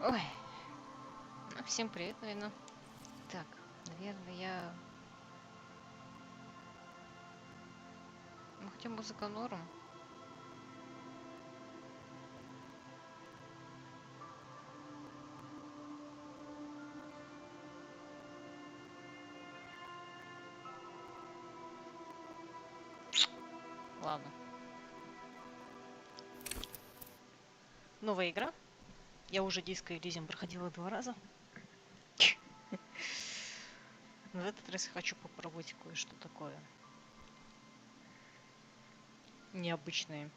Ой, ну, всем привет, наверное. Так, наверное, я... Ну, хотя музыка норм. Ладно. Новая игра. Я уже диско Elysium проходила 2 раза. Но в этот раз хочу попробовать кое-что такое необычное.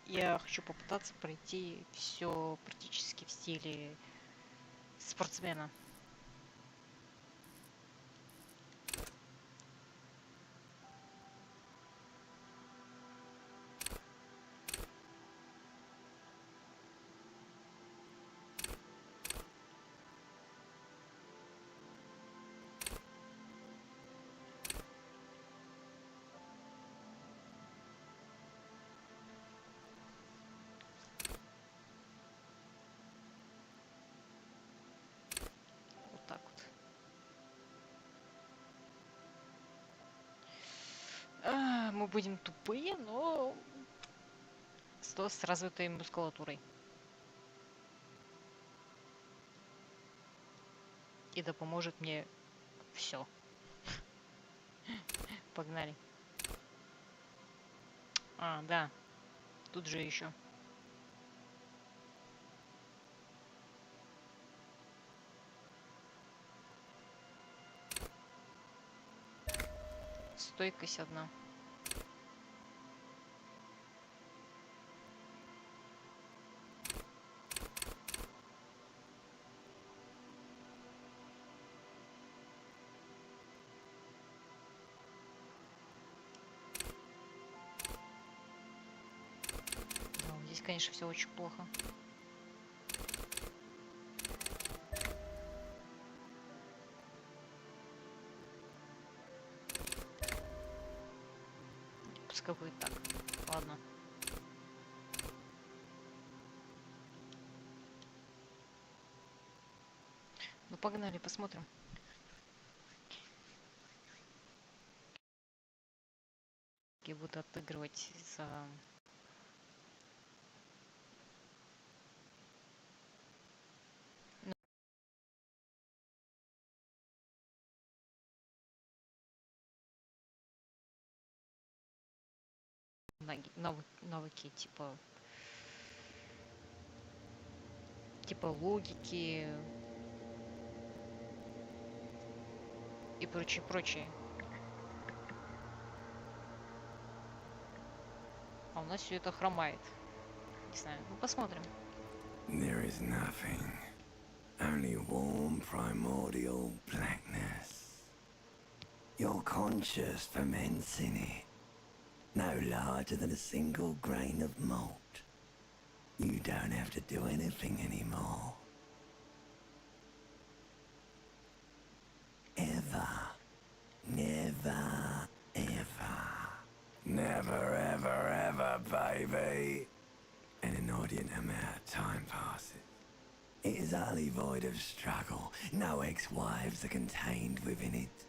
Я хочу попытаться пройти все практически в стиле спортсмена. Вот так вот. Мы будем тупые, но с развитой мускулатурой. И да поможет мне все. Погнали. А, да. Тут же еще. Стойкость одна. Ну, здесь, конечно, все очень плохо. Пускай будет так. Ладно. Ну погнали, посмотрим. Я буду отыгрывать за... навыки типа логики и прочее, прочее. А у нас все это хромает. Не знаю, ну посмотрим. There is nothing, only warm primordial blackness. Your conscious ferments in it, no larger than a single grain of malt. You don't have to do anything anymore. Ever. Never, ever. Never, ever, ever, baby. An inordinate amount of time passes. It is utterly void of struggle. No ex-wives are contained within it.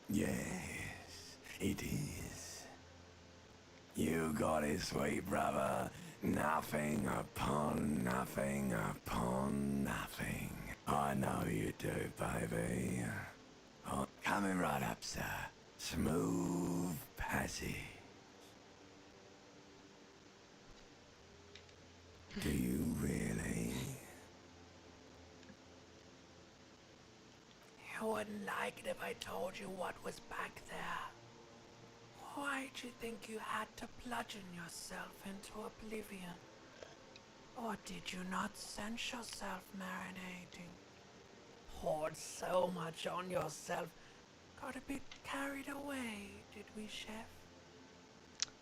Yes, it is. You got it, sweet brother. Nothing upon nothing upon nothing. I know you do, baby. Oh, coming right up, sir. Smooth passage. Do you really? You wouldn't like it if I told you what was back there. Why'd you think you had to bludgeon yourself into oblivion? Or did you not sense yourself marinating? Poured so much on yourself. Got a bit carried away, did we, chef?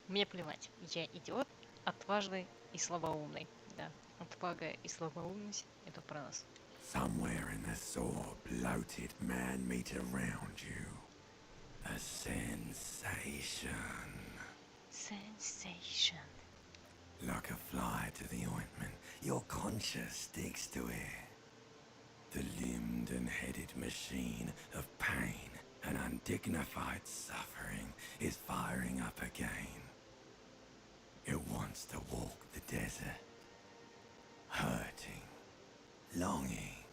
Мне плевать. Я идиот, отважный и слабоумный. Да, отвага и слабоумность — это про нас. Somewhere in the sore, bloated man meet around you. A sensation. Sensation. Like a fly to the ointment, your conscience sticks to it. The limbed and headed machine of pain and undignified suffering is firing up again. It wants to walk the desert, hurting, longing,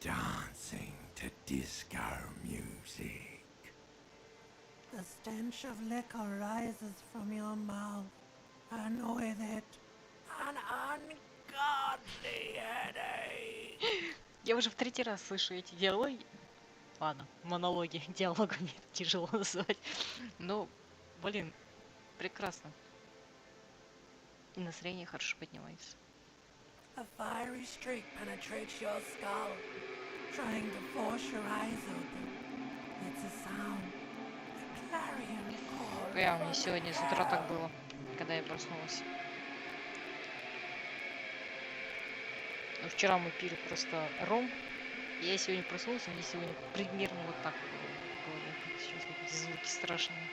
dancing to disco music. The stench of liquor rises from your mouth, and with it, an ungodly headache. Я уже в третий раз слышу эти диалоги. Ладно, монологи, диалогами тяжело назвать. Но, блин, прекрасно. И настроение хорошо поднимается. A fiery streak penetrates your skull, trying to force your eyes open. It's a sound, a clarion call. Прям мне сегодня с утра так было, когда я проснулась. Ну, вчера мы пили просто ром. Я сегодня проснулся, мне сегодня примерно вот так было в голове. Сейчас эти звуки страшные.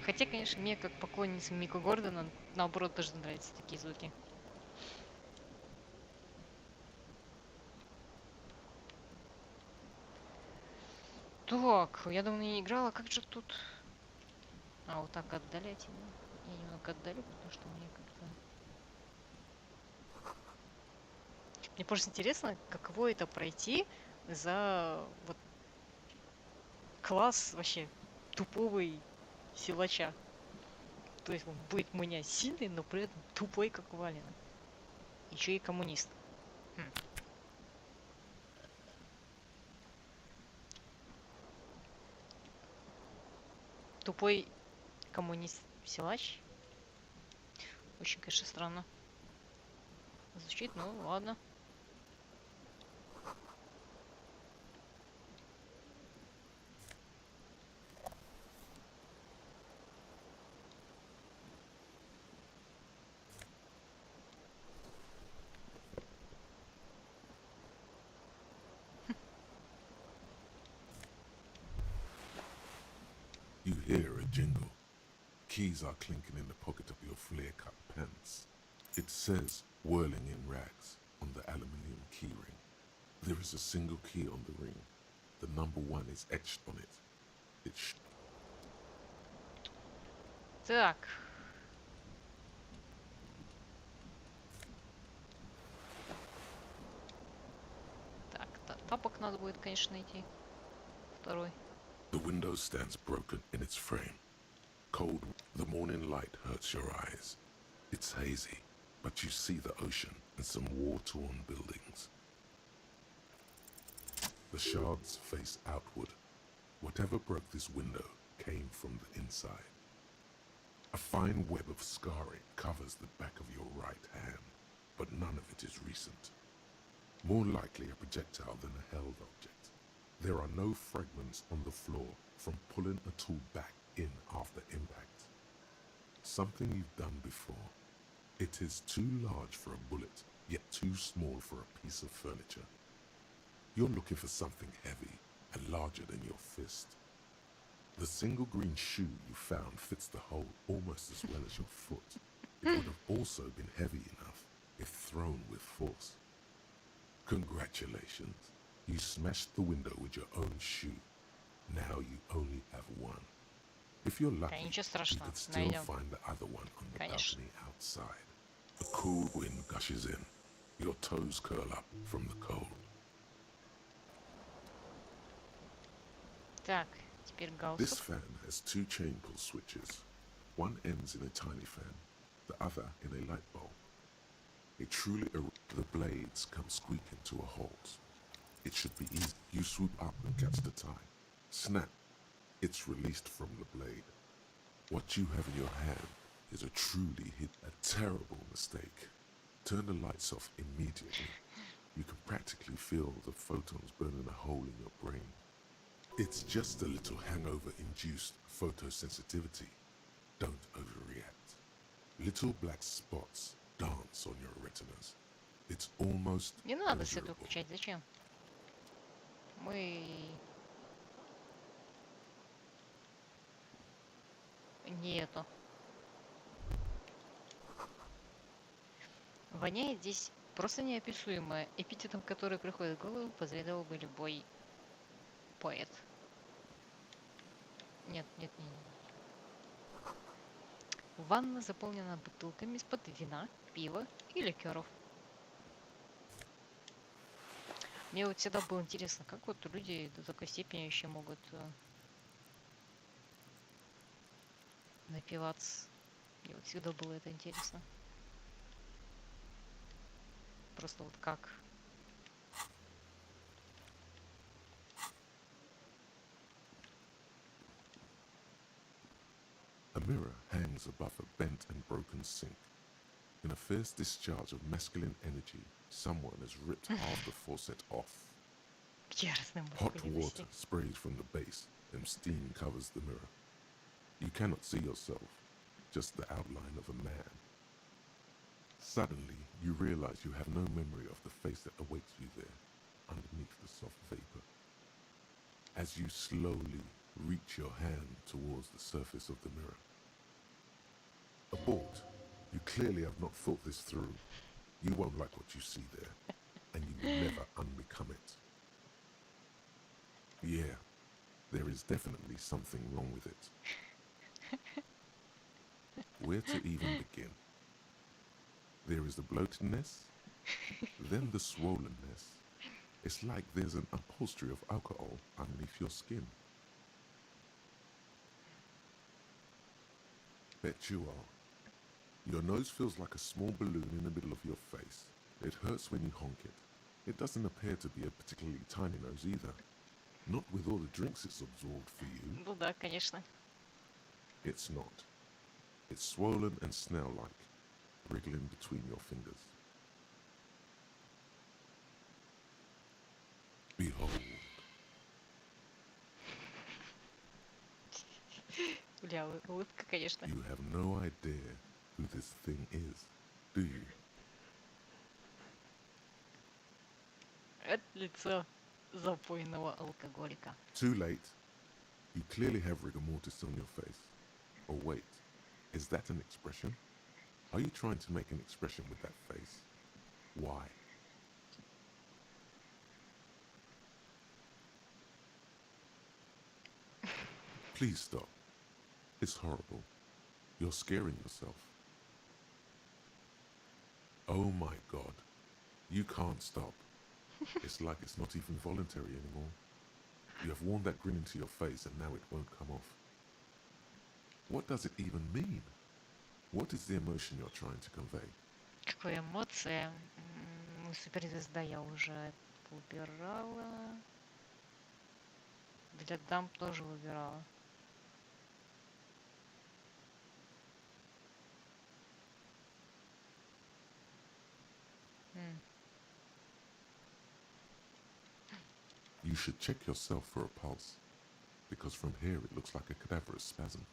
Хотя, конечно, мне, как поклоннице Мика Гордона, наоборот, тоже нравятся такие звуки. Так, я давно не играла, как же тут... А, вот так отдалять его. Я немного отдалю, потому что мне как-то... Мне просто интересно, каково это пройти за вот класс вообще туповый силача. То есть он будет у меня сильный, но при этом тупой, как валено. Еще и коммунист. Тупой коммунист-силач. Очень, конечно, странно звучит, ну ладно. You hear a jingle. Keys are clinking in the pocket of your flare-cut pants. It says, whirling in rags, on the aluminium keyring. There is a single key on the ring. The number 1 is etched on it. Так. Так, тапок надо будет, конечно, найти. Второй. The window stands broken in its frame. Cold, the morning light hurts your eyes. It's hazy, but you see the ocean and some war-torn buildings. The shards face outward. Whatever broke this window came from the inside. A fine web of scarring covers the back of your right hand, but none of it is recent. More likely a projectile than a held object. There are no fragments on the floor from pulling a tool back in after impact. Something you've done before. It is too large for a bullet, yet too small for a piece of furniture. You're looking for something heavy and larger than your fist. The single green shoe you found fits the hole almost as well as your foot. It would have also been heavy enough if thrown with force. Congratulations. You smashed the window with your own shoe. Now you only have one. If you're lucky, you could still find the other one on the balcony outside. A cool wind gushes in. Your toes curl up from the cold. Так, теперь галстук. This fan has 2 chain pull switches. One ends in a tiny fan, the other in a light bulb. It truly the blades come squeaking to a halt. It should be easy. You swoop up and catch the tie. Snap. It's released from the blade. What you have in your hand is a terrible mistake. Turn the lights off immediately. You can practically feel the photons burning a hole in your brain. It's just a little hangover-induced photosensitivity. Don't overreact. Little black spots dance on your retinas. It's almost Не надо свет pleasurable. выключать, зачем? Мы не это. Воняет здесь просто неописуемое. Эпитетом, который приходит в голову, позавидовал бы любой поэт. Нет, нет, нет. Ванна заполнена бутылками из-под вина, пива и ликеров. Мне вот всегда было интересно, как вот люди до такой степени еще могут напиваться. Мне вот всегда было это интересно. Просто вот как. A mirror hangs above a bent and broken sink. In a fierce discharge of masculine energy, someone has ripped half the faucet off. Яростным Hot бахули water sprays from the base, and steam covers the mirror. You cannot see yourself, just the outline of a man. Suddenly, you realize you have no memory of the face that awaits you there, underneath the soft vapor. As you slowly reach your hand towards the surface of the mirror. Abort. You clearly have not thought this through. You won't like what you see there, and you will never unbecome it. Yeah, there is definitely something wrong with it. Where to even begin? There is the bloatedness, then the swollenness. It's like there's an upholstery of alcohol underneath your skin. Bet you are. Your nose feels like a small balloon in the middle of your face. It hurts when you honk it. It doesn't appear to be a particularly tiny nose either. Not with all the drinks it's absorbed for you. Ну да, конечно. It's not. It's swollen and snail-like, wriggling between your fingers. Behold. Бля, улыбка, конечно. You have no idea who this thing is, do you? Это лицо запойного алкоголика. Too late. You clearly have rigor mortis on your face. Or wait, is that an expression? Are you trying to make an expression with that face? Why? Please stop. It's horrible. You're scaring yourself. Oh my God. You can't stop. It's like it's not even voluntary anymore. You have worn that grin into your face and now it won't come off. What does it even mean? What is the emotion you're trying to convey? Какая эмоция. Суперзвезда я уже выбирала. Для дам тоже выбирала. You should check yourself for a pulse, because from here it looks like a cadaverous spasm.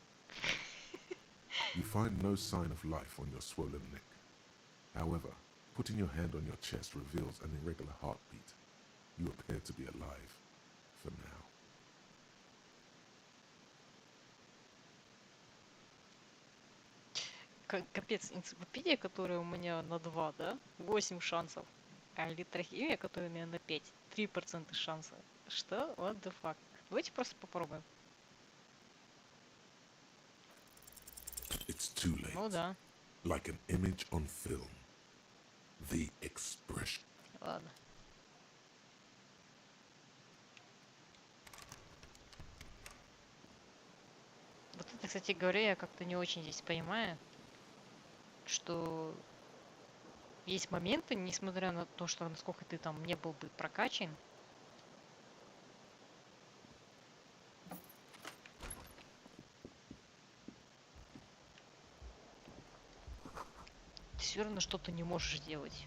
You find no sign of life on your swollen neck. However, putting your hand on your chest reveals an irregular heartbeat. You appear to be alive, for now. Капец, энциклопедия, которая у меня на 2, да? 8 шансов. А электрохимия, которая у меня на 5. 3% шанса. Что? What the fuck? Давайте просто попробуем. It's too late. Ну да. Like an image on film. The expression. Ладно. Вот это, кстати говоря, я как-то не очень здесь понимаю, что есть моменты, несмотря на то, что насколько ты там не был бы прокачан, ты все равно что-то не можешь делать.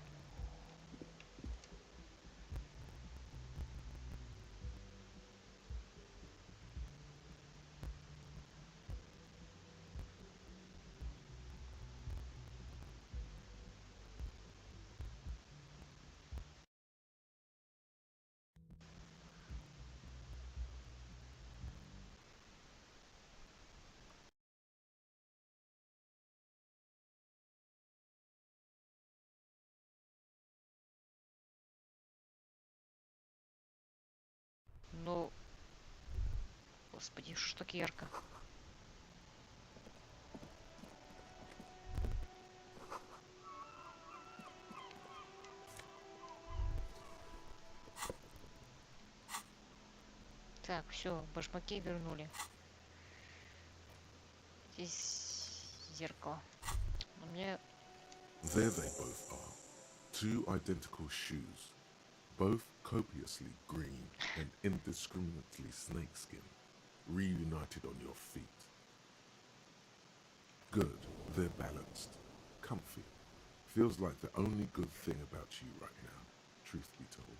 Ну, господи, что так ярко. Так, все, башмаки вернули. Здесь зеркало. У меня... There they both are. Two identical shoes, both copiously green and indiscriminately snakeskin, reunited on your feet. Good, they're balanced, comfy. Feels like the only good thing about you right now, truth be told.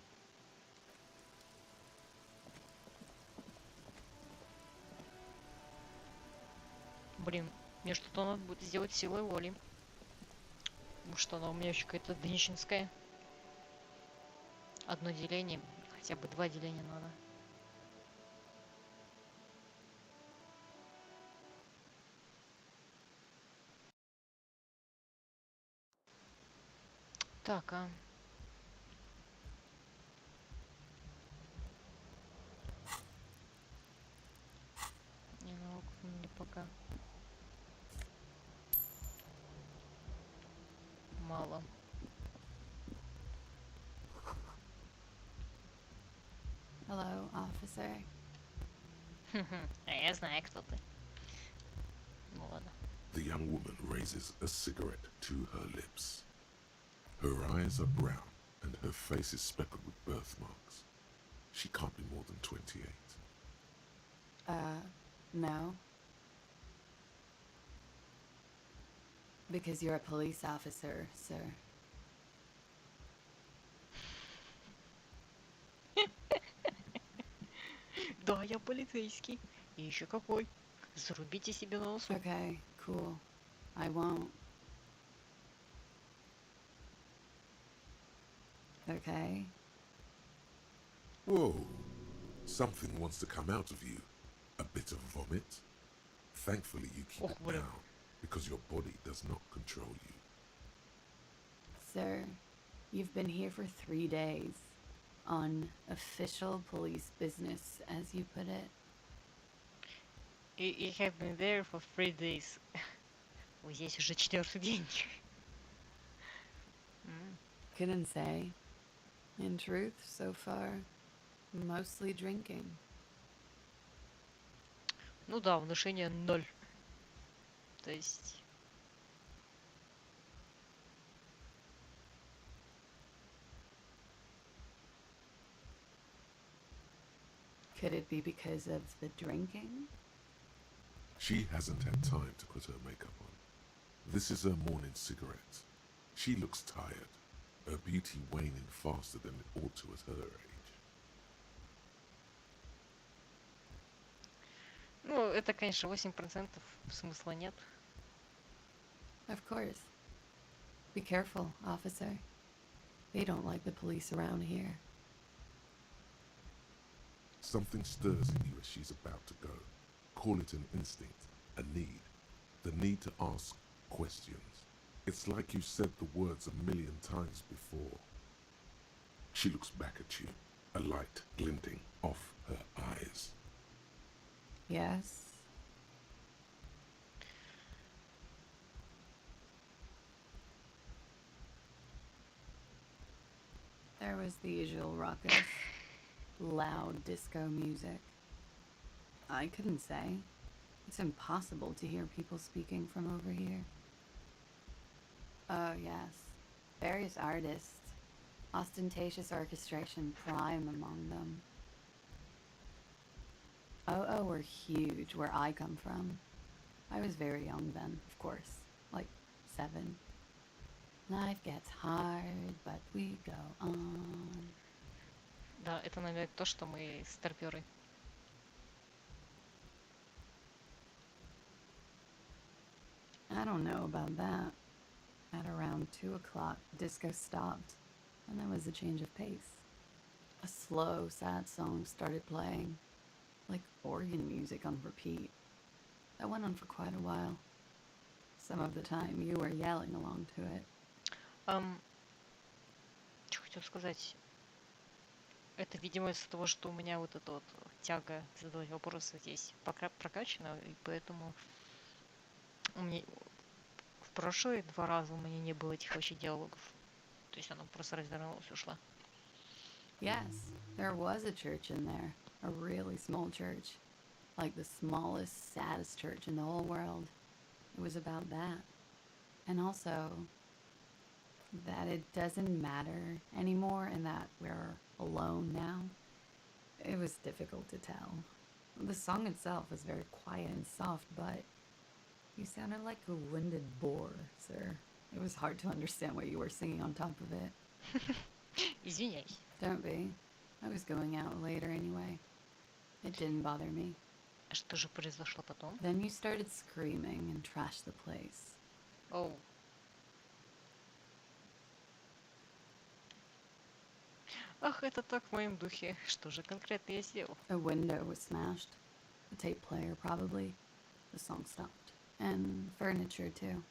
Блин, мне что-то надо будет сделать силой воли. Потому что она у меня еще какая-то днищенская. Одно деление, хотя бы 2 деления надо. Так, не пока. Мало. Hello, officer. Я знаю, кто ты. Ну ладно. The young woman raises a cigarette to her lips. Her eyes are brown and her face is speckled with birthmarks. She can't be more than 28. No. Because you're a police officer, sir. Да, я полицейский. И еще какой. Зарубите себе на носу. Okay, cool. I won't. Okay. Whoa! Something wants to come out of you. A bit of vomit. Thankfully you keep it блин. down, because your body does not control you. Sir, you've been here for 3 days. On official police business, as you put it. You have been there for 3 days. Вы здесь уже 4-й день. Couldn't say. In truth, so far, mostly drinking. Ну да, внушение 0. То есть... Could it be because of the drinking? She hasn't had time to put her makeup on. This is her morning cigarette. She looks tired, her beauty waning faster than it ought to at her age. Ну, это, конечно, 8%. Смысла нет. Of course. Be careful, officer. They don't like the police around here. Something stirs in you as she's about to go. Call it an instinct, a need. The need to ask questions. It's like you said the words 1,000,000 times before. She looks back at you, a light glinting off her eyes. Yes? There was the usual ruckus. Loud disco music. I couldn't say. It's impossible to hear people speaking from over here. Oh, yes. Various artists. Ostentatious orchestration prime among them. Oh, were huge where I come from. I was very young then, of course. Like 7. Life gets hard, but we go on. Да, это, наверное, то, что мы старпёры. I don't know about that. At around 2 o'clock, disco stopped, and there was a change of pace. A slow, sad song started playing, like organ music on repeat. That went on for quite a while. Some of the time, you were yelling along to it. Что хотел сказать? Это, видимо, из-за того, что у меня вот эта вот тяга задавать вопросы здесь прокачана, и поэтому у меня в прошлые 2 раза у меня не было этих вообще диалогов. То есть она просто развернулась и ушла. Yes, there was a church in there. A really small church. Like the smallest, saddest church in the whole world. It was about that. And also, that it doesn't matter anymore and that we're alone now. It was difficult to tell. The song itself was very quiet and soft, but you sounded like a winded boar, sir. It was hard to understand what you were singing on top of it. Извиняюсь. Don't be. I was going out later anyway. It didn't bother me. А что же произошло потом? Then you started screaming and trashed the place. Оу. Ах, это так в моем духе. Что же конкретно я сделал? A window was smashed. A tape player, probably. The song stopped. And furniture, too.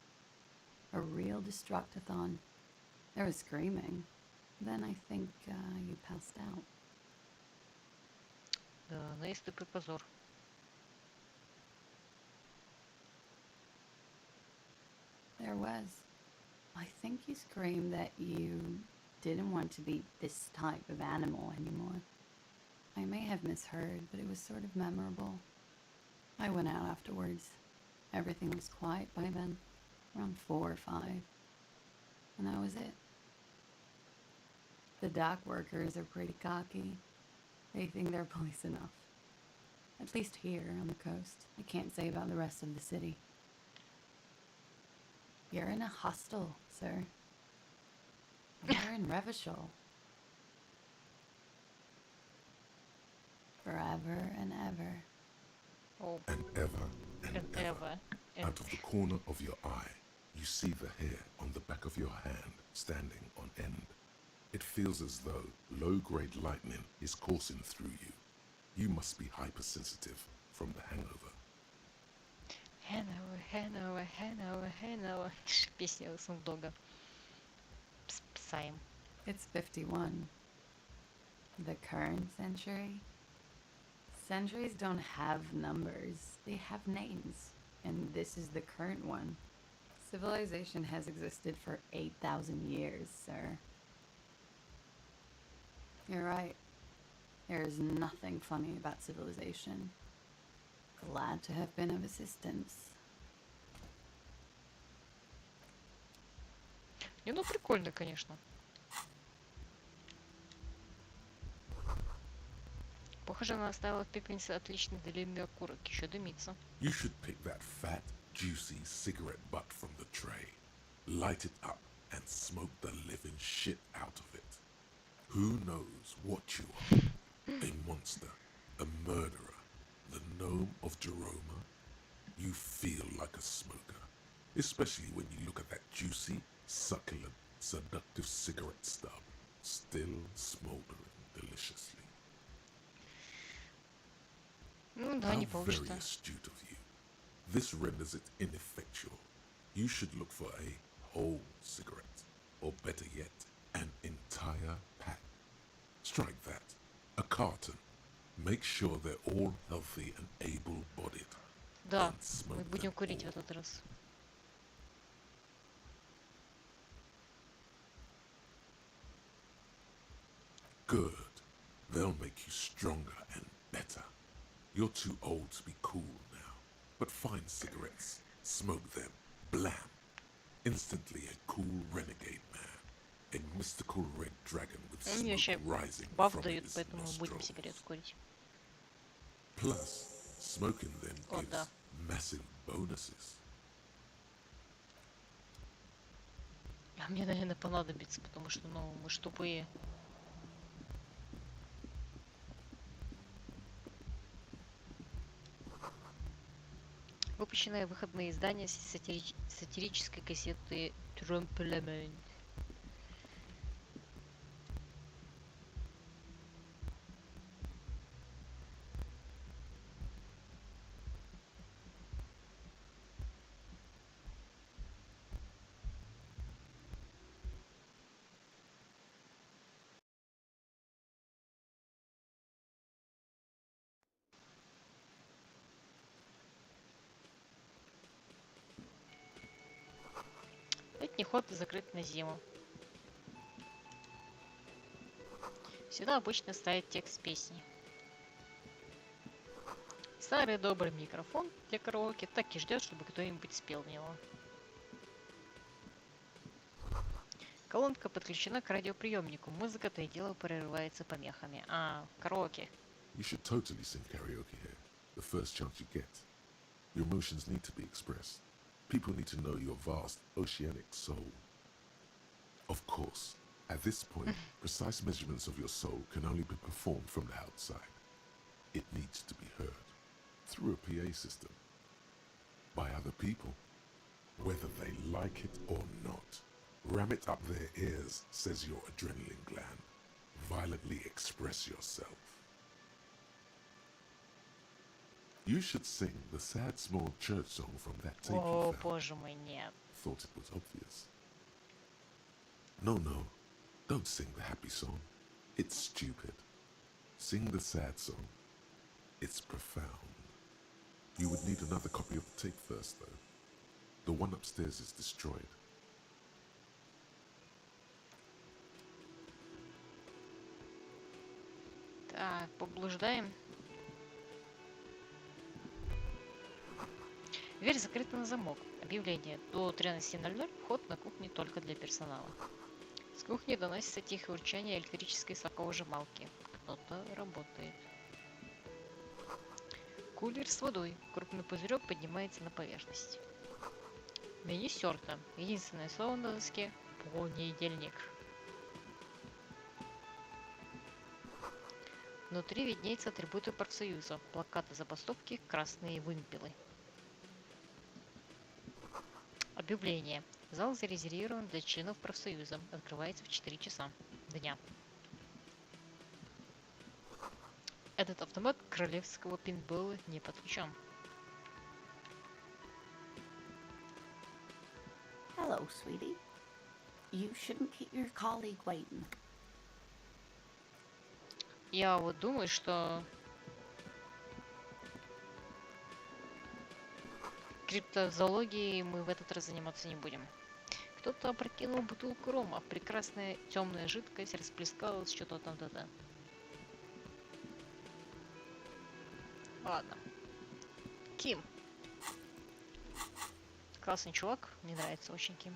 A real destructathon. There was screaming. Then I think you passed out. Да, наиступ и позор. There was. I think you screamed that you didn't want to be this type of animal anymore. I may have misheard, but it was sort of memorable. I went out afterwards. Everything was quiet by then, around 4 or 5. And that was it. The dock workers are pretty cocky. They think they're police enough. At least here on the coast. I can't say about the rest of the city. You're in a hostel, sir. You're in Revachol. Forever and ever. Оу. And ever and And ever. ever. Out of the corner of your eye, you see the hair on the back of your hand standing on end. It feels as though low-grade lightning is coursing through you. You must be hypersensitive from the hangover. Hanover, Hanover, Hanover. Песня Snoop Dogg. С Псаем. It's 51. The current century? Centuries don't have numbers, they have names. And this is the current one. Civilization has existed for 8,000 years, sir. You're right. There is nothing funny about civilization. Glad to have been of assistance. Не, ну прикольно, конечно. Похоже, она оставила в пепельнице отличный длинный окурок. Еще дымится. You should pick that fat, juicy cigarette butt from the tray, light it up, and smoke the living shit out of it. Who knows what you are? A monster, a murderer, the gnome of Jeroma? You feel like a smoker, especially when you look at that juicy, succulent, seductive cigarette stub, still smoldering deliciously. Ну да, не How very получится. astute of you. This renders it ineffectual. You should look for a whole cigarette, or better yet, an entire pack. Strike that. A carton. Make sure they're all healthy and able-bodied. Да, And smoke мы будем them курить в all. этот раз. Good. They'll make you stronger and better. You're too old to be cool now. But find cigarettes, smoke them, blam. Instantly a cool renegade man. A mystical red dragon with Мне smoke вообще rising баф from дают, his поэтому мы будем nostrils. сигарету курить. Plus, smoking them О, gives да. massive bonuses. А мне, наверное, понадобится, потому что, ну, мы ж тупые. Выпущенное выходное издание сатирической газеты Тромпелемент. Летний ход закрыт на зиму. Сюда обычно ставят текст песни. Старый добрый микрофон для караоке так и ждет, чтобы кто-нибудь спел в него. Колонка подключена к радиоприемнику. Музыка то и дело прерывается помехами. А, караоке. You should totally sing karaoke here, the first chance you get. Your emotions need to be expressed. People need to know your vast, oceanic soul. Of course, at this point, precise measurements of your soul can only be performed from the outside. It needs to be heard through a PA system by other people, whether they like it or not. Ram it up their ears, says your adrenaline gland. Violently express yourself. You should sing the sad small church song from that tape О, you found. боже мой, нет. Thought it was obvious. No, don't sing the happy song. It's stupid. Sing the sad song. It's profound. You would need another copy of the tape first, though. The one upstairs is destroyed. Так, поблуждаем. Дверь закрыта на замок. Объявление. До 13:00 вход на кухню только для персонала. С кухни доносится тихое урчание электрической соковыжималки. Кто-то работает. Кулер с водой. Крупный пузырек поднимается на поверхность. Меню стерто. Единственное слово на доске — понедельник. Внутри виднеются атрибуты профсоюза. Плакаты забастовки, красные вымпелы. Объявление. Зал зарезервирован для членов профсоюза. Открывается в 4 часа дня. Этот автомат королевского пейнтбола не подключен. Hello, sweetie. You shouldn't keep your colleague waiting. Я вот думаю, что криптозоологией мы в этот раз заниматься не будем. Кто-то опрокинул бутылку рома. Прекрасная темная жидкость расплескалась, что-то там-то-то. Ладно. Ким. Классный чувак. Мне нравится очень Ким.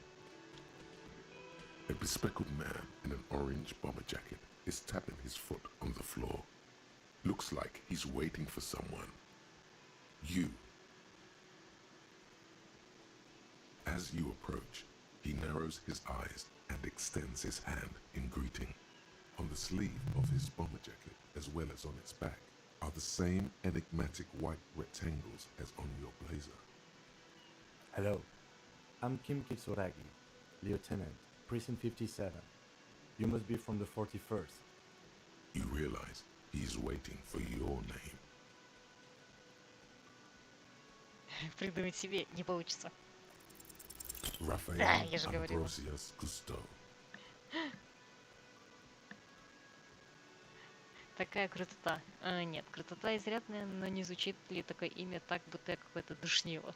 A bespectacled man in an orange bomber jacket is tapping his foot on the floor. Looks like he's waiting for someone. You. As you approach, he narrows his eyes and extends his hand in greeting. On the sleeve of his bomber jacket, as well as on its back, are the same enigmatic white rectangles as on your blazer. Hello, I'm Kim Kitsuragi, Lieutenant, Precinct 57. You must be from the 41st. You realize he's waiting for your name. Придумать себе не получится. Raphael я же говорила. Ambrosius Cousteau. Такая крутота. Нет, крутота изрядная, но не звучит ли такое имя так, будто я какое-то душнило.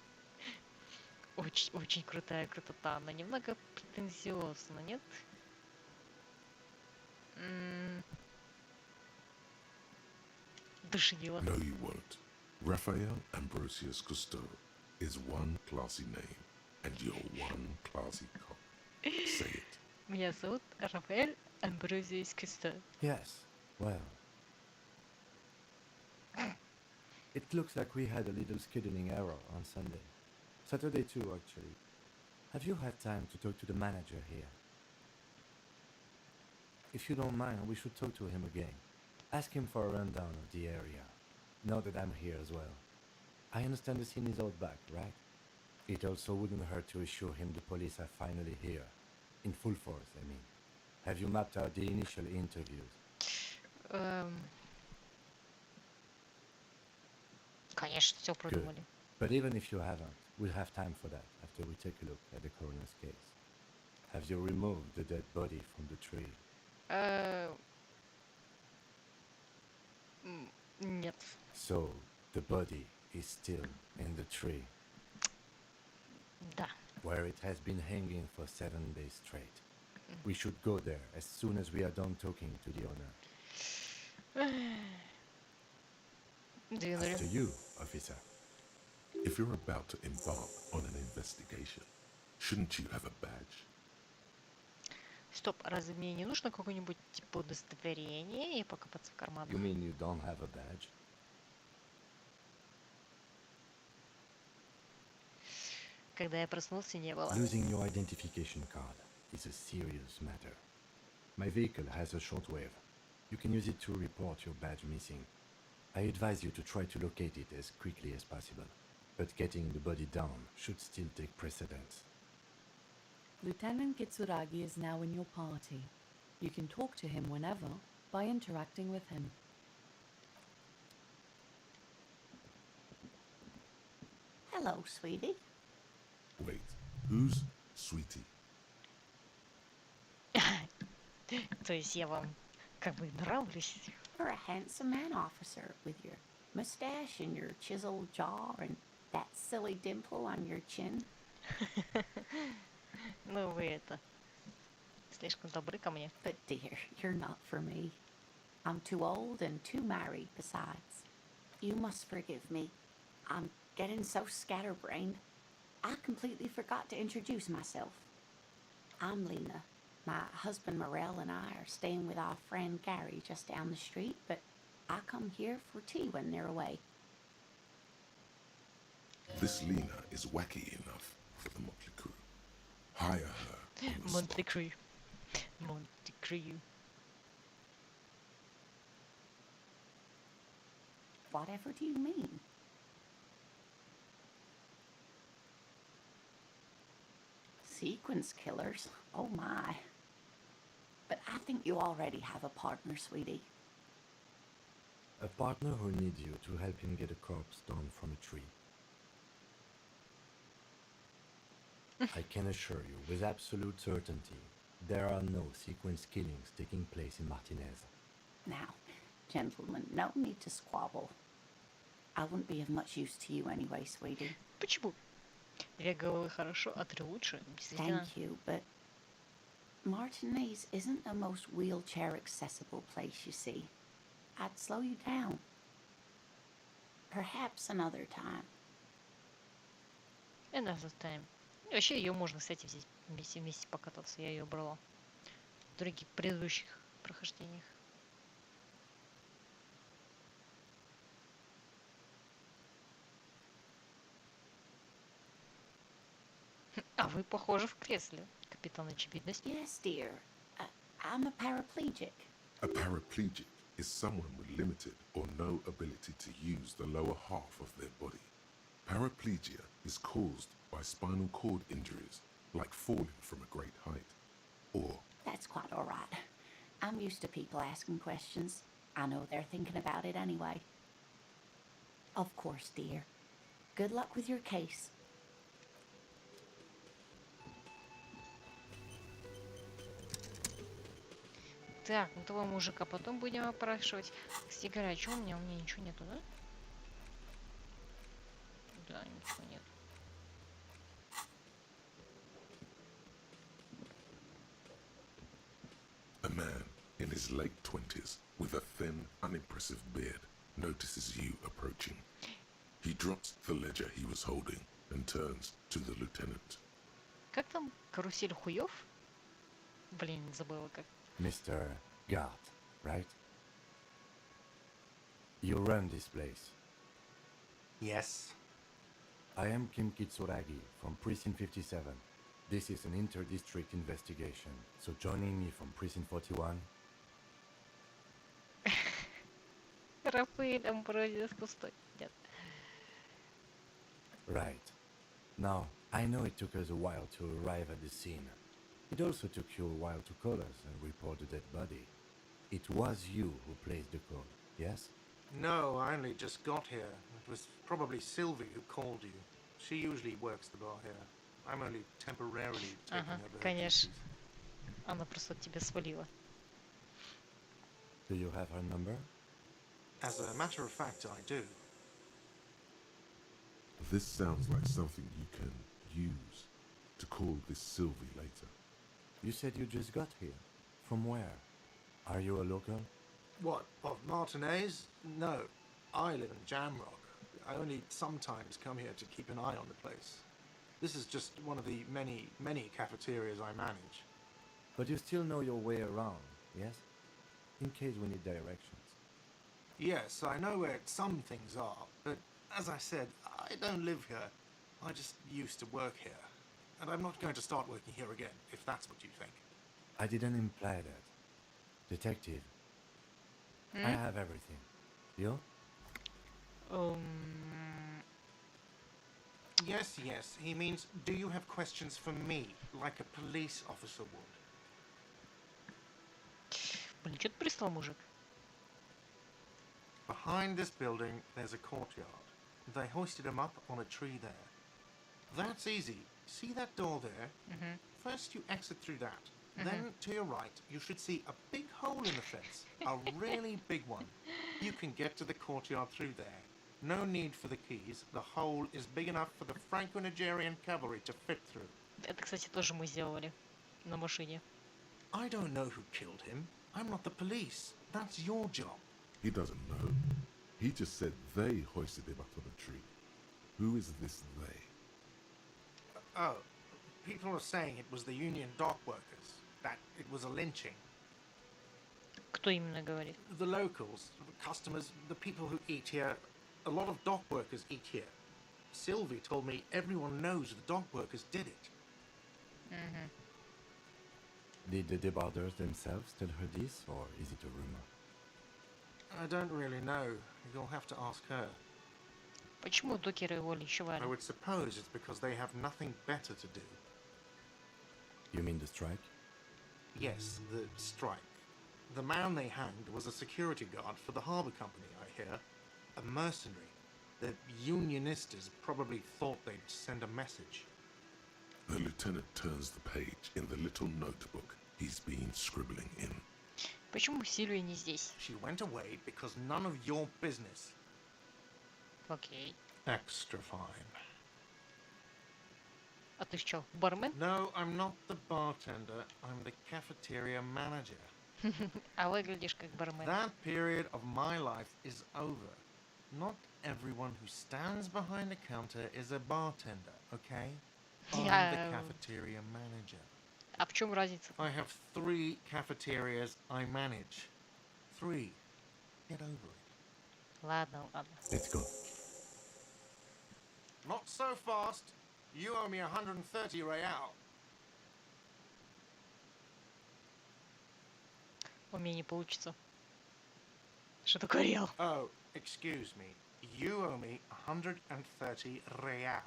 Очень, очень крутая крутота. Она немного претензиозна, нет? Душнило. No, you won't. Raphael Ambrosius Cousteau is one classy name, and you're one classy cop. Say it. Меня зовут Рафаэль Амброзиус Кусто. Yes, well. It looks like we had a little scheduling error on Sunday. Saturday too, actually. Have you had time to talk to the manager here? If you don't mind, we should talk to him again. Ask him for a rundown of the area. Now that I'm here as well. I understand the scene is out back, right? It also wouldn't hurt to assure him the police are finally here. In full force, I mean. Have you mapped out the initial interviews? Конечно, все продумали. But even if you haven't, we'll have time for that after we take a look at the coroner's case. Have you removed the dead body from the tree? Нет. So, the body is still in the tree. Да. Well, where it has been hanging for 7 days straight. We should go there as soon as we are done talking to the owner. Do you Up to know? you, officer. If you're about to embark on an investigation, shouldn't you have a badge? Стоп, разве мне не нужно какое-нибудь типа удостоверение и покопаться в карманах? You mean you don't have a badge? Когда я проснулся, не было. Losing your identification card is a serious matter. My vehicle has a shortwave. You can use it to report your badge missing. I advise you to try to locate it as quickly as possible, but getting the body down should still take precedence. Lieutenant Kitsuragi is now in your party. You can talk to him whenever by interacting with him. Hello, sweetie. Wait, who's Sweetie? То есть я вам как бы нравлюсь? You're a handsome man, officer, with your mustache and your chiseled jaw and that silly dimple on your chin. Ну вы это слишком добры ко мне. But dear, you're not for me. I'm too old and too married besides. You must forgive me. I'm getting so scatterbrained. I completely forgot to introduce myself. I'm Lena. My husband Morel and I are staying with our friend Gary just down the street, but I come here for tea when they're away. This Lena is wacky enough for the motley crew. Hire her on the Монте spot. Крю. Монте Крю. Whatever do you mean? Sequence killers? Oh my. But I think you already have a partner, sweetie. A partner who needs you to help him get a corpse down from a tree. I can assure you with absolute certainty, there are no sequence killings taking place in Martinez. Now, gentlemen, no need to squabble. I wouldn't be of much use to you anyway, sweetie. Почему? Две головы хорошо, а три лучше. Действительно. Thank you, but Martinez isn't the most wheelchair accessible place, you see. I'd slow you down. Perhaps another time. Another time. И вообще ее можно, кстати, взять вместе покататься. Я ее брала в других предыдущих прохождениях. А вы похожи в кресле, капитан очевидность. Yes, dear. I'm a paraplegic. A paraplegic is someone with limited or no ability to use the lower half of their body. Paraplegia is caused by spinal cord injuries, like falling from a great height, or That's quite all right. I'm used to people asking questions. I know they're thinking about it anyway. Of course, dear. Good luck with your case. Так, ну того мужика потом будем опрашивать. Кстати говоря, что у меня? У меня ничего нету, да? Да, ничего нет. a man in his late 20s with a thin, unimpressive beard notices you approaching. He drops the ledger he was holding and turns to the lieutenant. Как там? Карусель хуев? Блин, забыла как. Mr. Gart, right? You run this place. Yes. I am Kim Kitsuragi from Precinct 57. This is an inter-district investigation, so joining me from Precinct 41... Рафаэль Амброзиус Кустой. Нет. Right. Now, I know it took us a while to arrive at the scene. It also took you a while to call us and report the dead body. It was you who placed the call, yes? No, I only just got here. It was probably Sylvie who called you. She usually works the bar here. I'm only temporarily taking Ага, over her конечно. duties. Она просто тебя свалила. Do you have her number? As a matter of fact, I do. This sounds like something you can use to call this Sylvie later. You said you just got here. From where? Are you a local? What, of Martinez? No, I live in Jamrock. I only sometimes come here to keep an eye on the place. This is just one of the many, many cafeterias I manage. But you still know your way around, yes? In case we need directions. Yes, I know where some things are, but as I said, I don't live here. I just used to work here. And I'm not going to start working here again, if that's what you think. I didn't imply that. Detective, I have everything. You? Yes, yes, he means, do you have questions for me, like a police officer would? Блин, чё ты пристал, мужик? Behind this building, there's a courtyard. They hoisted him up on a tree there. That's easy. See that door there? First you exit through that. Then, to your right, you should see a big hole in the fence. A really big one. You can get to the courtyard through there. No need for the keys. The hole is big enough for the Franco-Nigerian cavalry to fit through. Это, кстати, тоже мы сделали на машине. I don't know who killed him. I'm not the police. That's your job. He doesn't know. He just said they hoisted him up on a tree. Who is this they? Oh, people are saying it was the union dock workers. That it was a lynching. Кто именно говорит? The locals, the customers, the people who eat here. A lot of dock workers eat here. Sylvie told me everyone knows the dock workers did it. Did the debarders themselves tell her this, or is it a rumor? I don't really know. You'll have to ask her. Почему докеры его I линчевали? would suppose it's because they have nothing better to do. You mean the strike? Yes, the strike. The man they hanged was a security guard for the harbour company, I hear. A mercenary. The unionistas probably thought they'd send a message. The lieutenant turns the page in the little notebook he's been scribbling in. Почему Сильвия не здесь? She went away because none of your business. Окей. Extra fine. А ты чё, бармен? No, I'm not the bartender. I'm the cafeteria manager. А выглядишь как бармен. That period of my life is over. Not everyone who stands behind a counter is a bartender, okay? I'm the Yeah. cafeteria manager. А в чем разница? I have 3 cafeterias I manage. 3. Get over it. Ладно, ладно. Let's go. Not so fast. You owe me 130 real. У меня не получится. Что такое реал? Oh, excuse me. You owe me 130 real.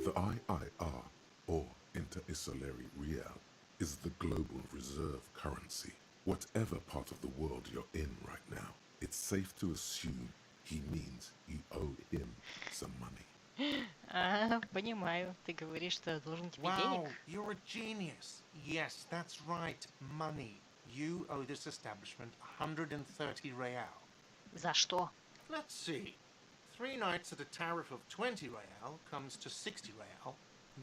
The IIR, or Inter-Isolary Real, is the global reserve currency. Whatever part of the world you're in right now, it's safe to assume he means you owe him some money. Понимаю. Ты говоришь, что я должен тебе Wow, денег. you're a genius. Yes, that's right. Money. You owe this establishment 130 real. За что? Let's see. 3 nights at a tariff of 20 real comes to 60 real.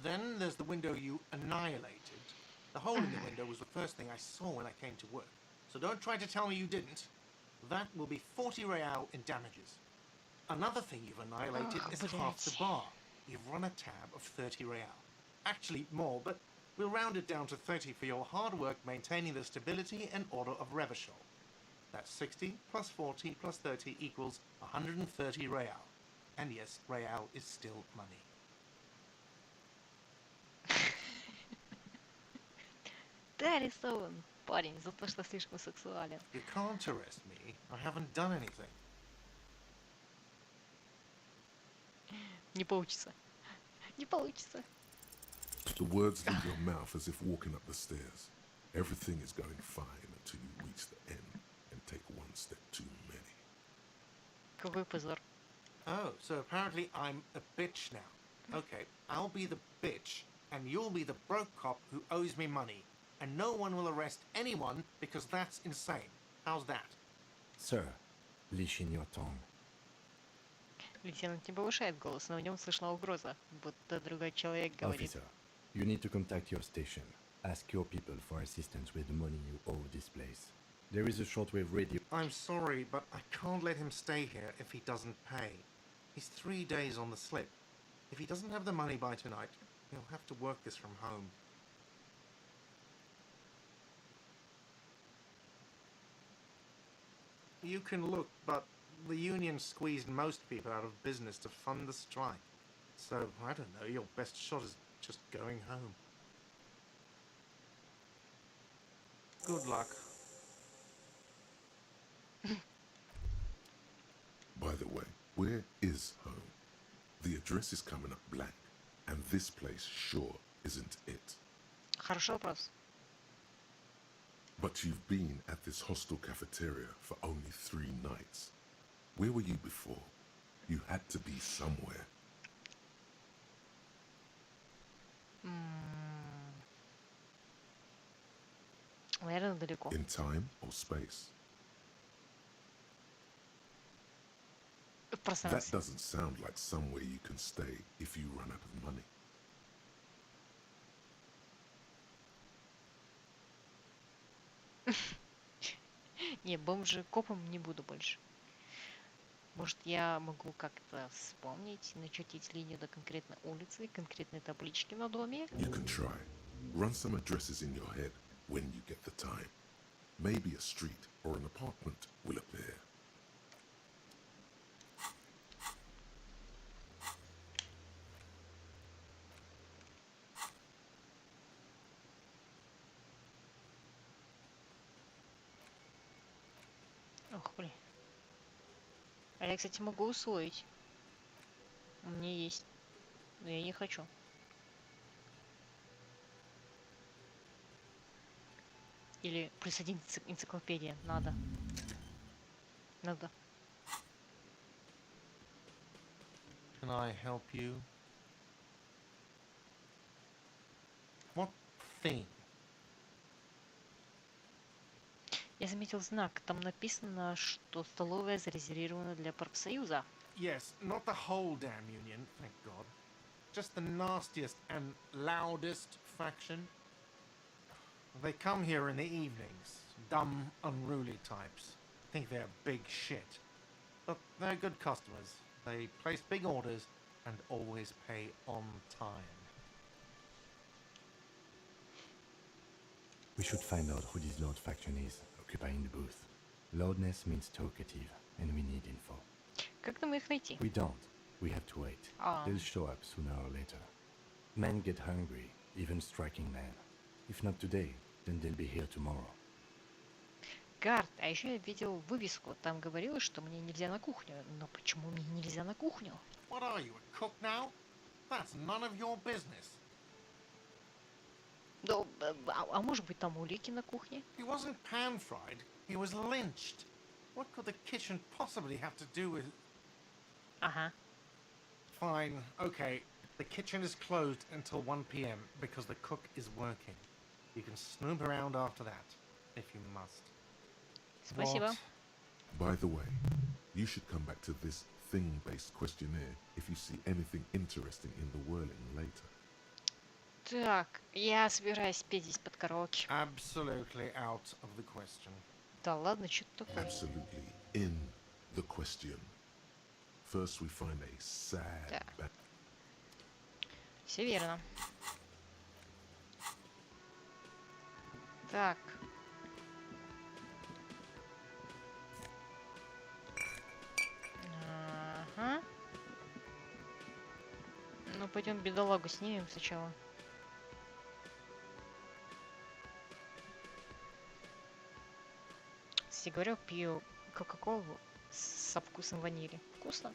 Then there's the window you annihilated. The hole in the window was the first thing I saw when I came to work. So don't try to tell me you didn't. That will be 40 real in damages. Another thing you've annihilated is half the блядь. bar. You've run a tab of 30 real. Actually more, but we'll round it down to 30 for your hard work maintaining the stability and order of Revachol. That's 60 plus 40 plus 30 equals 130 real. And yes, real is still money. Ты арестован, парень, за то, что слишком сексуален. You can't arrest me. I haven't done anything. Не получится. Не получится. The words leave your mouth as if walking up the stairs. Everything is going fine until you reach the end and take one step too many. Какой позор. Oh, so apparently I'm a bitch now. Okay, I'll be the bitch, and you'll be the broke cop who owes me money. And no one will arrest anyone because that's insane. How's that? Sir, leash in your tongue. Лейтенант не повышает голос, но в нем слышна угроза, будто другой человек говорит. Officer, you need to contact your station. Ask your people for assistance with the money you owe this place. There is a shortwave radio. I'm sorry, but I can't let him stay here if he doesn't pay. He's 3 days on the slip. If he doesn't have the money by tonight, he'll have to work this from home. You can look, but the union squeezed most people out of business to fund the strike. So, I don't know, your best shot is just going home. Good luck. By the way, where is home? The address is coming up blank, and this place sure isn't it. Хороший вопрос. But you've been at this hostel cafeteria for only 3 nights. Where were you before? You had to be somewhere. Наверное, далеко. In time or space? В That пространстве. doesn't sound like somewhere you can stay if you run out of money. Не, бомжем-копом не буду больше. Может, я могу как-то вспомнить, начертить линию до конкретной улицы, конкретной таблички на доме? You can try. Run some addresses in your head when you get the time. Maybe a street or an apartment will appear. Ох, блин. А я, кстати, могу усвоить. У меня есть. Но я не хочу. Или присоединиться к энциклопедии. Надо. Надо. Can I help you? What thing? Я заметил знак. Там написано, что столовая зарезервирована для профсоюза. Yes, not the whole damn union, thank God. Just the nastiest and loudest faction. They come here in the evenings. Dumb, unruly types. Think they're big shit. But they're good customers. They place big orders and always pay on time. We should find out who this Lord faction is occupying the booth. Loudness means talkative, and we need info. Как нам их найти? We don't. We have to wait. They'll show up sooner or later. Men get hungry, even striking men. If not today, then they'll be here tomorrow. Гард, а еще я видел вывеску. Там говорилось, что мне нельзя на кухню. Но почему мне нельзя на кухню? What are you, a cook now? That's none of your business. Да, а может быть там улики на кухне? He wasn't pan-fried, he was lynched. What could the kitchen possibly have to do with... Ага. Fine, okay. The kitchen is closed until 1 p.m. because the cook is working. You can snoop around after that, if you must. Спасибо. What? By the way, you should come back to this thing-based questionnaire if you see anything interesting in the whirling later. Так, я собираюсь петь здесь под караоке. Absolutely out of the question. Да ладно, что-то такое. Absolutely in the question. First we find a sad... Да. Все верно. Так. Ага. Ну, пойдем бедолагу снимем сначала. Кстати говоря, пью кока-колу со вкусом ванили. Вкусно?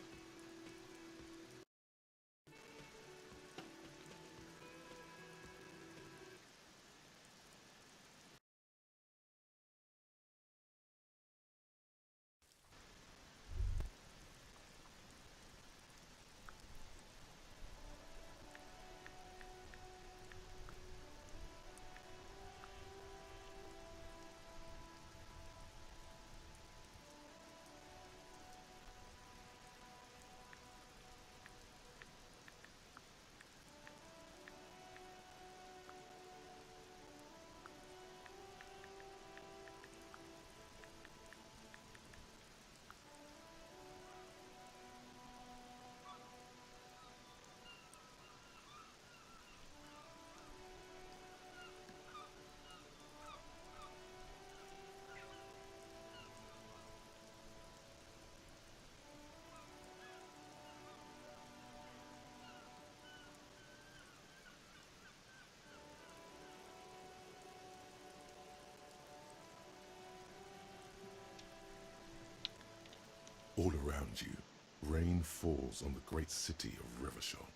All around you, rain falls on the great city of Revachol.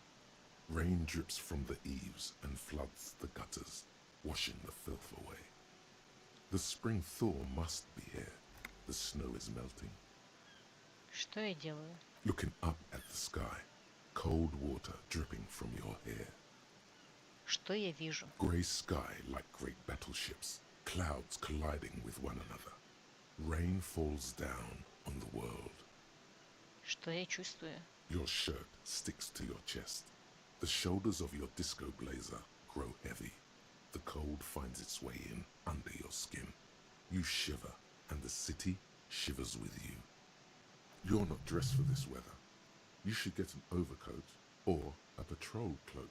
Rain drips from the eaves and floods the gutters, washing the filth away. The spring thaw must be here. The snow is melting. Что я делаю? Looking up at the sky, cold water dripping from your hair. Что я вижу? Grey sky like great battleships, clouds colliding with one another. Rain falls down on the world. Что я чувствую? Your shirt sticks to your chest. The shoulders of your disco blazer grow heavy. The cold finds its way in under your skin. You shiver, and the city shivers with you. You're not dressed for this weather. You should get an overcoat or a patrol cloak.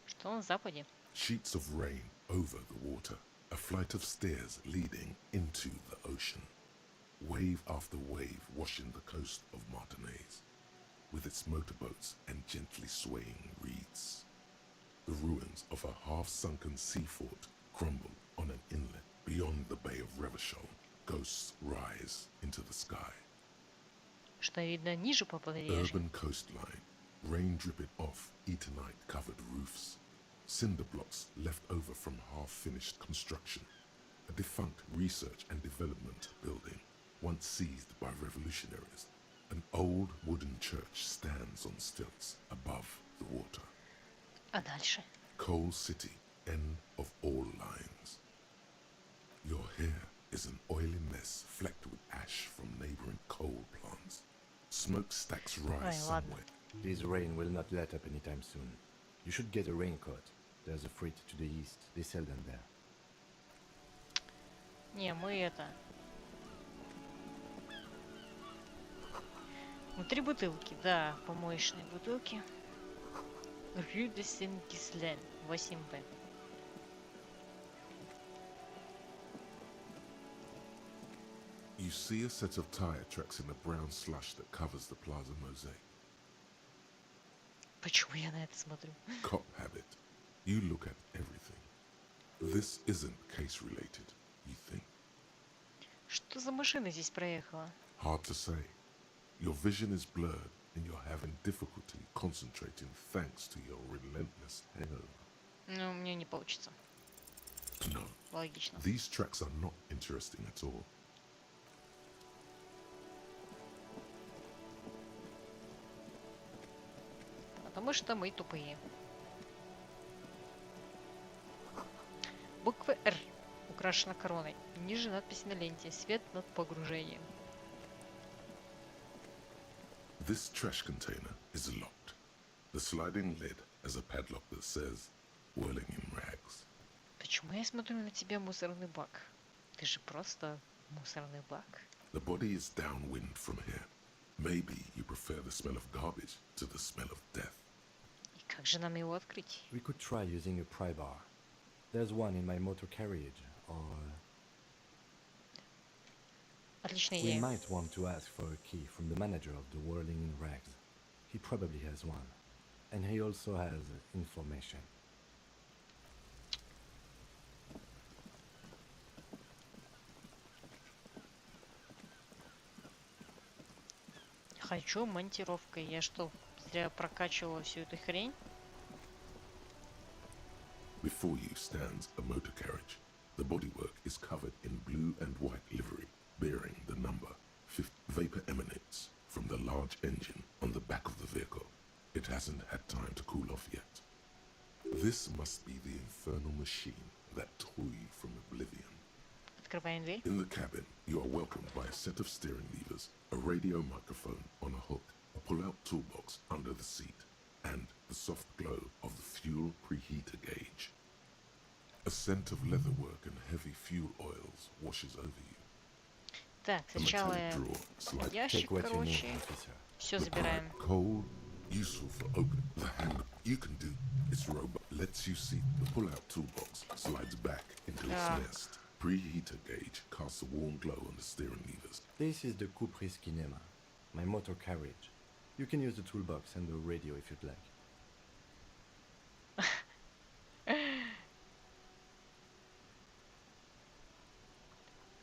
Что на западе? Sheets of rain over the water, a flight of stairs leading into the ocean. Wave after wave washing the coast of Martinez, with its motorboats and gently swaying reeds. The ruins of a half-sunken sea fort crumble on an inlet beyond the Bay of Revachol. Ghosts rise into the sky. Что видно ниже по побережью? Urban coastline, rain dripping off Eternite-covered roofs. Cinder blocks left over from half-finished construction. A defunct research and development building, once seized by revolutionaries. An old wooden church stands on stilts above the water. А дальше? Coal City, end of all lines. Your hair is an oily mess flecked with ash from neighboring coal plants. Smokestacks rise Ой, ладно. somewhere. This rain will not let up anytime soon. You should get a raincoat. There's a freight to the east. They sell them there. Не, мы это... Внутри бутылки, да, помоечные бутылки. Rue de Saint-Ghislain, 8Б. You see a set of tire tracks in the brown slush that covers the plaza mosaic. Почему я на это смотрю? Cop habit. You look at everything. This isn't case related, you think. Что за машина здесь проехала? Hard to say. Your vision is blurred and you're having difficulty concentrating thanks to your relentless hangover. Ну, мне не получится. No, Логично. these tracks are not interesting at all. Потому что мы тупые. Буква «Р» украшена короной. Ниже надпись на ленте «Свет над погружением». This trash container is locked. The sliding lid has a padlock that says, whirling in rags. Почему я смотрю на тебя, мусорный бак? Ты же просто мусорный бак. The body is downwind from here. Maybe you prefer the smell of garbage to the smell of death. И как же нам его открыть? We could try using a pry bar. There's one in my motor carriage, or... Отличная We идея. might want to ask for a key from the manager of the Whirling in Rags. He probably has one. And he also has information. Хочу монтировкой. Я что, зря прокачивала всю эту хрень? Before you stands a motor carriage. The bodywork is covered in blue and white livery, bearing the number. Vapor emanates from the large engine on the back of the vehicle. It hasn't had time to cool off yet. This must be the infernal machine that tore you from oblivion. Открываем дверь. In the cabin, you are welcomed by a set of steering levers, a radio microphone on a hook, a pull-out toolbox under the seat, and the soft glow of the fuel preheater gauge. A scent of leatherwork and heavy fuel oils washes over you. Так, A сначала metallic drawer slides ящик, Take what you need, короче. officer. Все the забираем. pipe cold, useful for opening the handle. You can do its robot lets you see the pull-out toolbox slides back into its Ah. nest. Preheater gauge casts a warm glow on the steering levers. This is the Kupris Kinema, my motor carriage. You can use the toolbox and the radio if you'd like.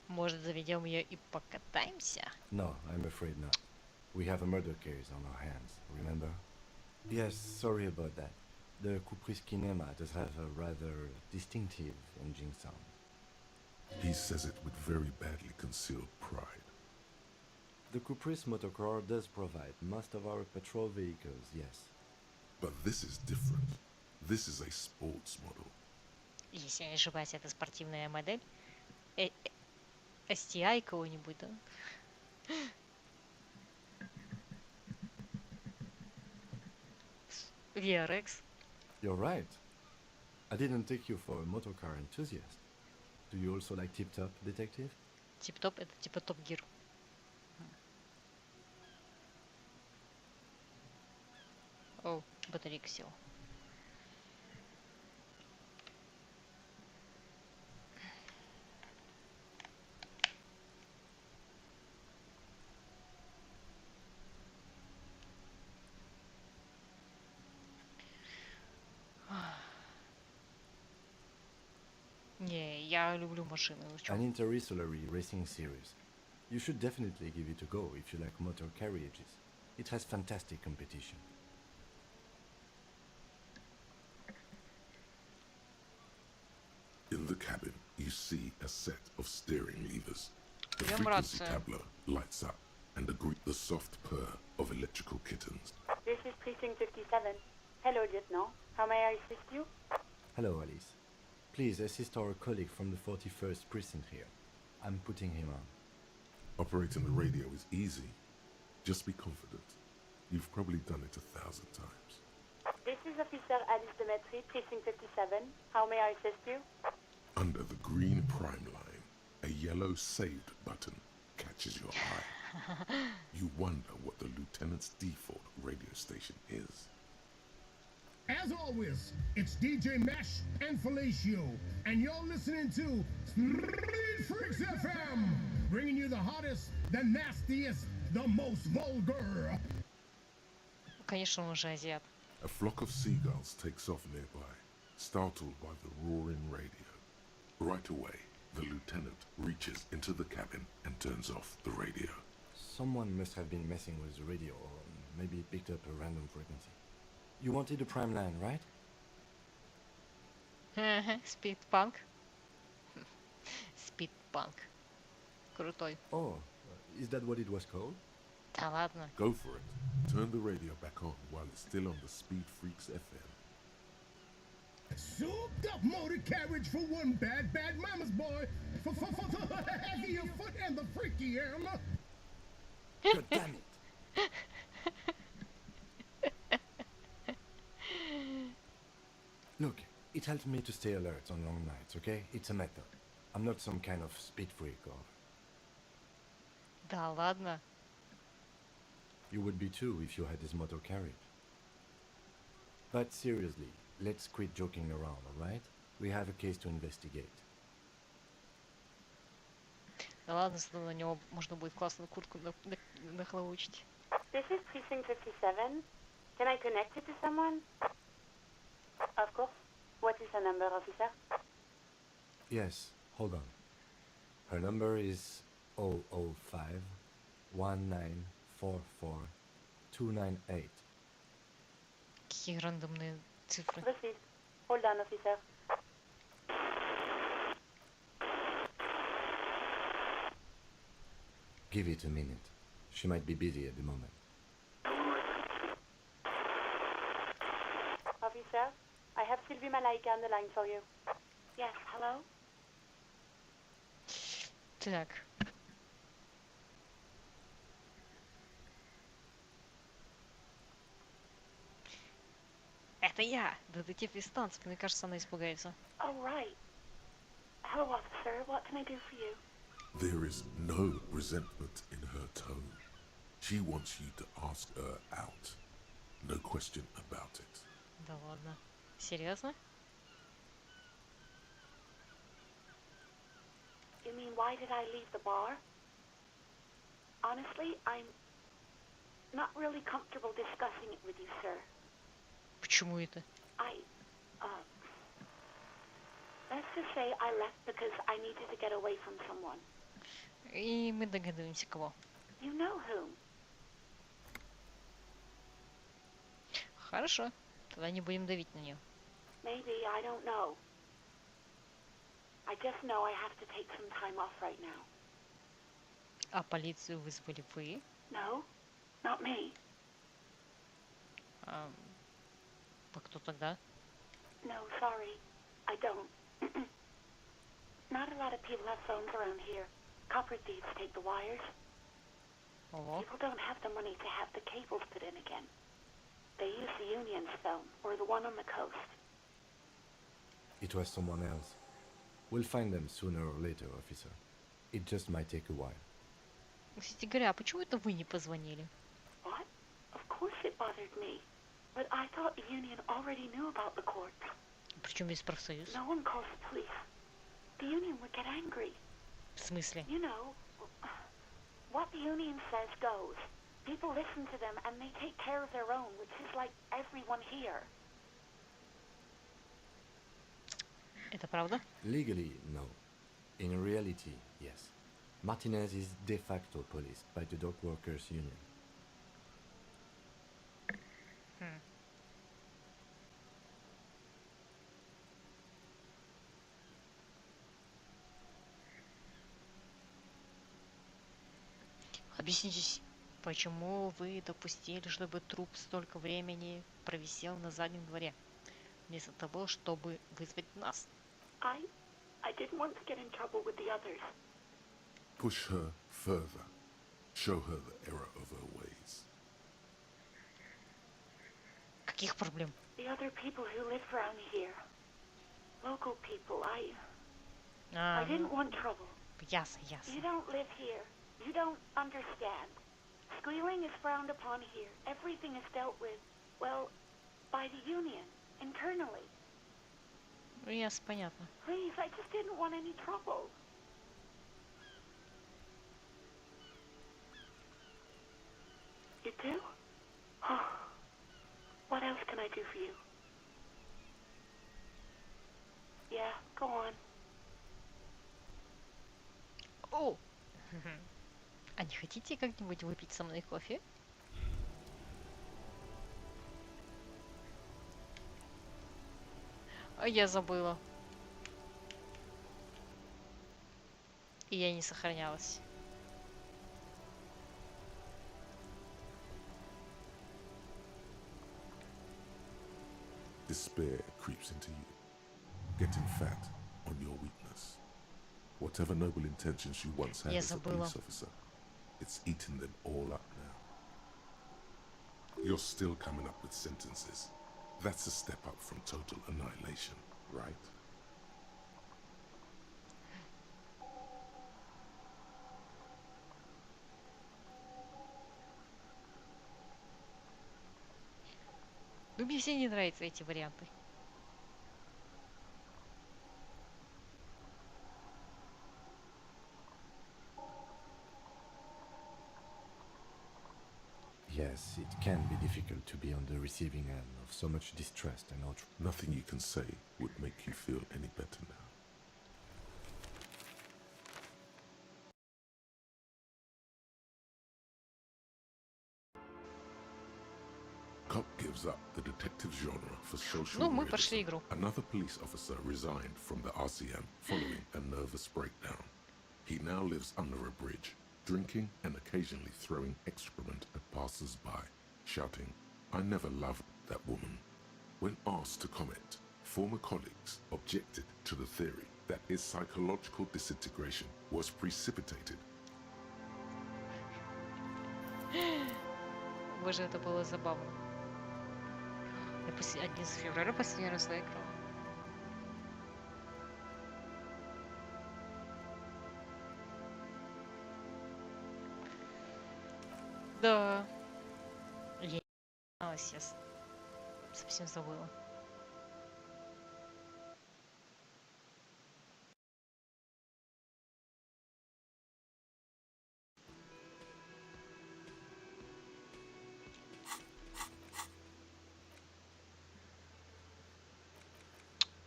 Может, заведем ее и покатаемся? No, I'm afraid not. We have a murder case on our hands, remember? Yes, sorry about that. The Caprice Kinema does have a rather distinctive engine sound. He says it with very badly concealed pride. The Caprice motorcar does provide most of our patrol vehicles, yes. But this is different. This is a sports model. Если я не ошибаюсь, это спортивная модель. STI кого-нибудь, да? VRX. You're right. I didn't take you for a motorcar enthusiast. Do you also like Tip Top, Detective? Тип-топ, это типа топ-гир. О, батарейка села. Не, я люблю машины. Ну чё? An interstellary racing series. You should definitely give it a go if you like motor carriages. It has fantastic competition. In the cabin, you see a set of steering levers. The Прям frequency рация. tableau lights up and the soft purr of electrical kittens. This is Precinct 57. Hello, Lieutenant. How may I assist you? Hello, Alice. Please assist our colleague from the 41st precinct here. I'm putting him on. Operating the radio is easy. Just be confident. You've probably done it 1,000 times. This is Officer Alice Demetri, Precinct 57. How may I assist you? Under the green prime line, a yellow saved button catches your eye. You wonder what the lieutenant's default radio station is. As always, it's DJ Mesh and Felicio, and you're listening to Street Freaks FM, bringing you the hottest, the nastiest, the most vulgar. Конечно, он же азиат. A flock of seagulls takes off nearby, startled by the roaring radio. Right away, the lieutenant reaches into the cabin and turns off the radio. Someone must have been messing with the radio, or maybe picked up a random frequency. You wanted a prime line, right? Спидпанк. Спидпанк. Крутой. Oh, is that what it was called? Да ладно. Go for it. Turn the radio back on while it's still on the Speed Freaks FM. Souped up motor carriage for one bad mama's boy, for the heavier foot and the freaky armor. God damn it! Look, it helps me to stay alert on long nights, okay? It's a method. I'm not some kind of speed freak or... Да ладно. You would be too if you had this motor carriage. But seriously, let's quit joking around, alright? We have a case to investigate. Да ладно, на него можно будет классную куртку нахлобучить. This is Precinct 57. Can I connect you to someone? Of course. What is her number, officer? Yes, hold on. Her number is 005 1944 298. Какие рандомные цифры. Proceed. Hold on, officer. Give it a minute. She might be busy at the moment. Officer, I have Sylvie Malaika on the line for you. Yes, hello? Так. Это я, детектив эстонский. Мне кажется, она испугается. Oh, right. Hello, officer. What can I do for you? There is no resentment in her tone. She wants you to ask her out. No question about it. Да ладно. Серьезно? You mean, why did I leave the bar? Honestly, I'm not really comfortable discussing it with you, sir. Почему это? Let's just say I left because I needed to get away from someone. И мы догадываемся, кого. You know whom? Хорошо. Тогда не будем давить на нее. Maybe, I don't know. I just know I have to take some time off right now. А полицию вызвали вы? No, not me. Вы кто тогда? No, sorry. I don't. Not a lot of people have phones around here. Copper thieves take the wires. Ого. People don't have the money to have the cables put in again. They use the Union's phone, or the one on the coast. It was someone else. We'll find them sooner or later, officer. It just might take a while. Кстати говоря, а почему это вы не позвонили? What? Of course it bothered me. But I thought the Union already knew about the court. Причем здесь профсоюз? No one calls the police. The Union would get angry. В смысле? You know, what the Union says goes. People listen to them and they take care of their own, which is like everyone here. Это правда? Legally, no. In reality, yes. Martinez is de facto policed by the dock workers union. Объяснитесь, почему вы допустили, чтобы труп столько времени провисел на заднем дворе, вместо того, чтобы вызвать нас? I didn't want to get in trouble with the others. Push her further. Show her the error of her ways. Каких проблем? The other people who live around here. Local people, I didn't want trouble. Ясно, ясно. You don't live here. You don't understand. Squealing is frowned upon here. Everything is dealt with, well, by the Union, internally. Ясно, понятно. Please, I just didn't want any trouble. You do? Oh. What else can I do for you? Yeah, go on. О! А не хотите как-нибудь выпить со мной кофе? А я забыла. И я не сохранялась. Despair creeps into you, getting fat on your weakness. Whatever noble intentions you once had Я as a забыла. police officer, it's eaten them all up now. You're still coming up with sentences. That's a step up from total annihilation, right? Ну, мне все не нравятся эти варианты. Yes, it can be difficult to be on the receiving end of so much distress and outrage. Nothing you can say would make you feel any better now. Cop gives up the detective genre for social Ну, мы realism. прошли игру. Another police officer resigned from the RCM following a nervous breakdown. He now lives under a bridge, drinking and occasionally throwing excrement at passers-by, shouting, "I never loved that woman." When asked to comment, former colleagues objected to the theory that his psychological disintegration was precipitated. Боже, это было забавно. Я 11 февраля последний раз заиграла. Да. Я не знала, сейчас совсем забыла.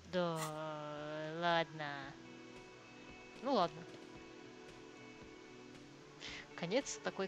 Да, ладно. Ну ладно. Конец такой